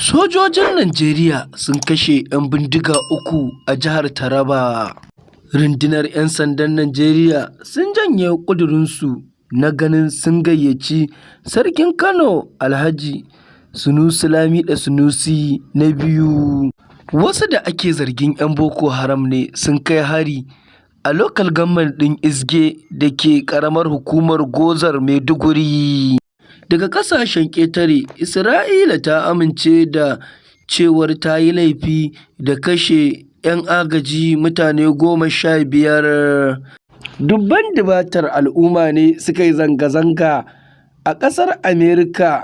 Sojojin Najeriya sun kashe 'yan bindiga uku a jihar Taraba. Rundunar 'Yan Sandan Najeriya sun janye ƙudurinsu na ganin sun gayyaci Sarkin Kano Alhaji Sunusi Lamiɗo Sunusi na biyu. Wasu da ake zargin 'yan Boko Haram ne sun kai hari a Local Government ɗin Izge da ke ƙaramar hukumar Gozar Maiduguri. Daga ƙasashen ƙetare, Isra'ila ta amince da cewar ta yi laifi da kashe 'yan agaji mutane 15. Dubban dubatar al'umma ne suka yi zanga-zanga a ƙasar Amerika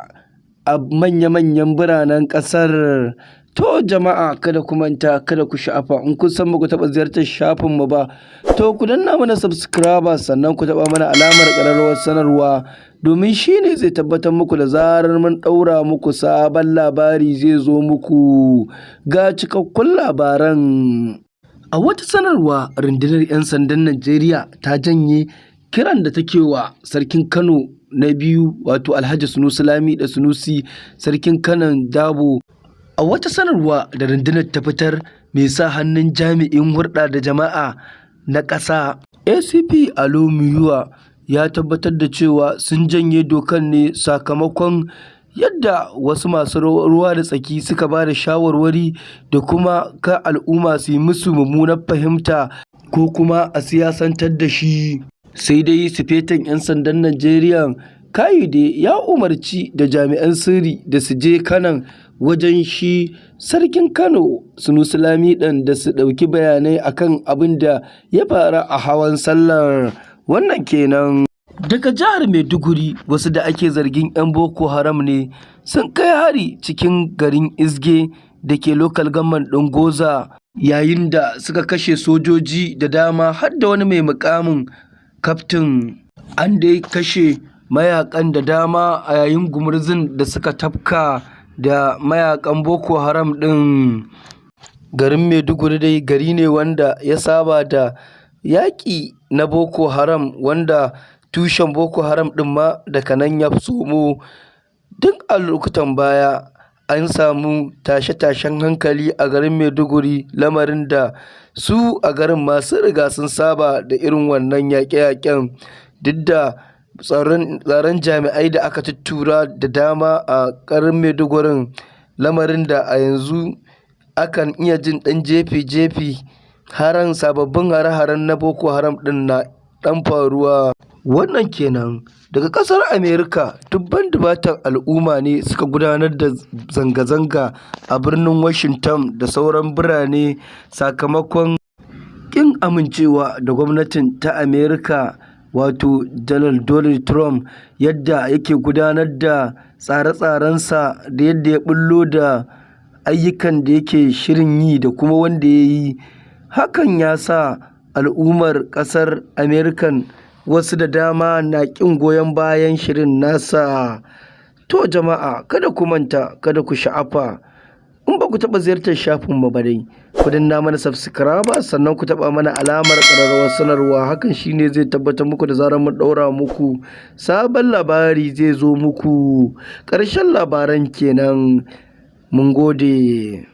a manya-manyan biranen ƙasar. To jama'a, kada ku manta, kada ku sha'afa, in kun san ba ku taɓa ziyartar shafinmu ba, to ku danna mana subscriber sannan ku taɓa mana alamar ƙararrawar sanarwa, domin shi ne zai tabbatar muku da zarar mun ɗaura muku sabon labari zai zo muku. Ga cikakkun labaran. A wata sanarwa, rundunar 'yan sandan Najeriya ta janye kiran da take wa Sarkin Kano na biyu, wato Alhaji Sunusi Lamiɗo Sunusi, Sarkin Kanon Dabo. A wata sanarwa da rundunar ta fitar mai sa hannun jami'in hulɗa da jama'a na ƙasa, ACP Alomiюwa, ya tabbatar da cewa sun janye dokan ne sakamakon yadda wasu masu ruwa da tsaki suka ba da shawarwari da kuma ka al'umma su yi musu mummunar fahimta ko kuma a siyasantar da shi. Sai dai sifetan 'yan sandan Najeriya Kayode ya umarci da jami'an sirri da su je Kanon wajen shi Sarkin Kano Sunusi Lamiɗon da su ɗauki bayanai akan abin da ya faru a hawan sallar. Wannan kenan. Daga jihar Maiduguri, wasu da ake zargin 'yan Boko Haram ne sun kai hari cikin garin Izge da ke Local Government ɗin Goza, yayin da suka kashe sojoji da dama har da wani mai muƙamin kaftin. An dai kashe mayakan da dama a yayin gumurzun da suka tafka da mayakan Boko Haram ɗin. Garin Maiduguri dai gari ne wanda ya saba da yaƙi na Boko Haram, wanda tushen Boko Haram ɗin ma daga nan ya somo. Duk a lokutan baya an samu tashe-tashen hankali a garin Maiduguri, lamarin da su a garin masu riga sun saba da irin wannan yaƙe-yaƙen, duk da tsaron jami'ai da aka tuttura da dama a garin Maidugurin, lamarin da a yanzu akan iya jin ɗan jefi-jefi sababbin hare-haren na Boko Haram ɗin na ɗan faruwa. Wannan kenan. Daga ƙasar Amerika, dubban dubatan al'umma ne suka gudanar da zanga-zanga a birnin Washington da sauran birane sakamakon ƙin amincewa da gwamnatin ta Amerika, wato Donald Trump, yadda yake gudanar da tsare-tsarensa da yadda ya ɓullo da ayyukan da yake shirin yi da kuma wanda ya yi. Hakan ya sa al'ummar ƙasar Amerikan wasu da dama na ƙin goyon bayan shirin nasa. To jama'a, kada ku manta, kada ku sha'afa, in ba ku taɓa ziyartar shafinmu ba dai, ku danna mana subscriber sannan ku taɓa mana alamar ƙararrawar sanarwa. Hakan shine zai tabbatar muku da zarar mun ɗaura muku sabon labari zai zo muku. Ƙarshen labaran kenan. Mun gode.